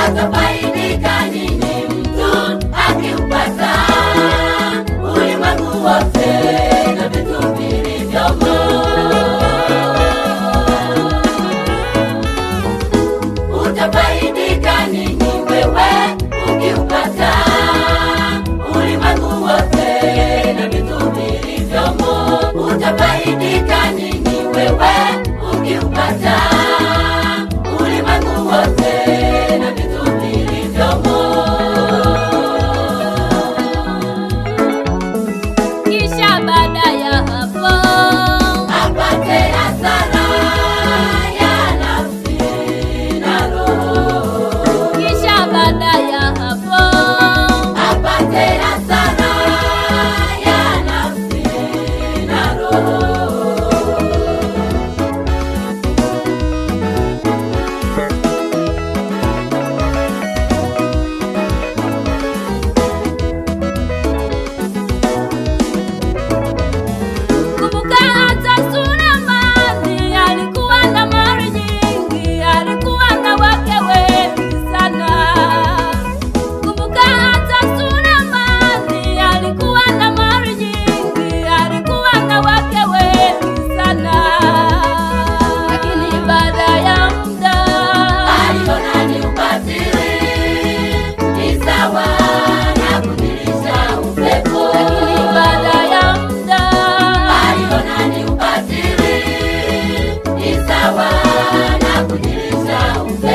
atafaidika nini mtu akiupata ulimwengu wote na vitu vilivyomo? Utafaidika nini wewe ukiupata ulimwengu wote na vitu vilivyomo? Utafaidika nini wewe ukiupata ulimwengu wote na vitu vilivyomo? Kisha baada ya hapo apate hasara ya nafsi na roho. Kisha baada ya hapo apate hasara ya nafsi na roho. Sawa na kujilisha upepo.